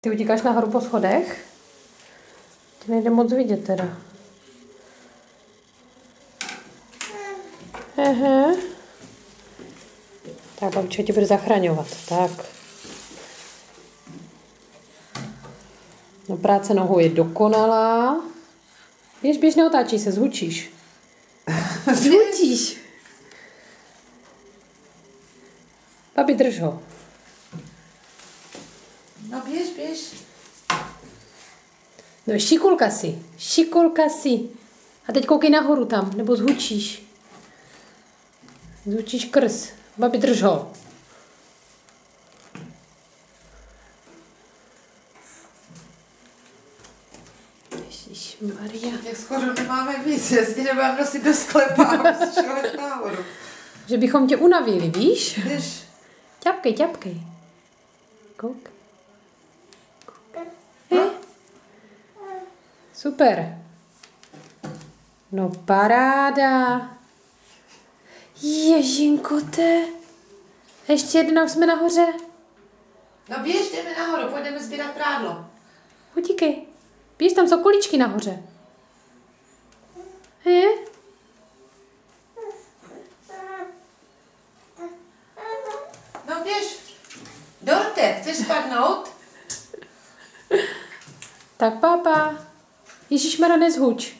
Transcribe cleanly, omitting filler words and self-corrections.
Ty utíkáš nahoru po schodech? Ty nejde moc vidět teda. Aha. Tak, babička tě bude zachraňovat. Tak. No, práce nohou je dokonalá. Běž, neotáčí se, zhučíš. Zhučíš. Babi, drž ho. No běž. No šikulka si. A teď koukej nahoru tam, nebo zhučíš. Zhučíš krs. Babi, drž ho. Ježišmarja. Těch schodů nemáme víc, jestli nebudeme nosit do sklepa a musíš nahoru. Že bychom tě unavili, víš? Běž. Ťapkej. Kouk. Super. No paráda. Ježinko, ještě jedna, už jsme nahoře. No běž, jdeme nahoru, půjdeme sbírat prádlo. Utíkej. Běž, tam jsou kuličky nahoře. No běž. Dorte, chceš spadnout? Tak pápa. Ježišmarja, nezhuč.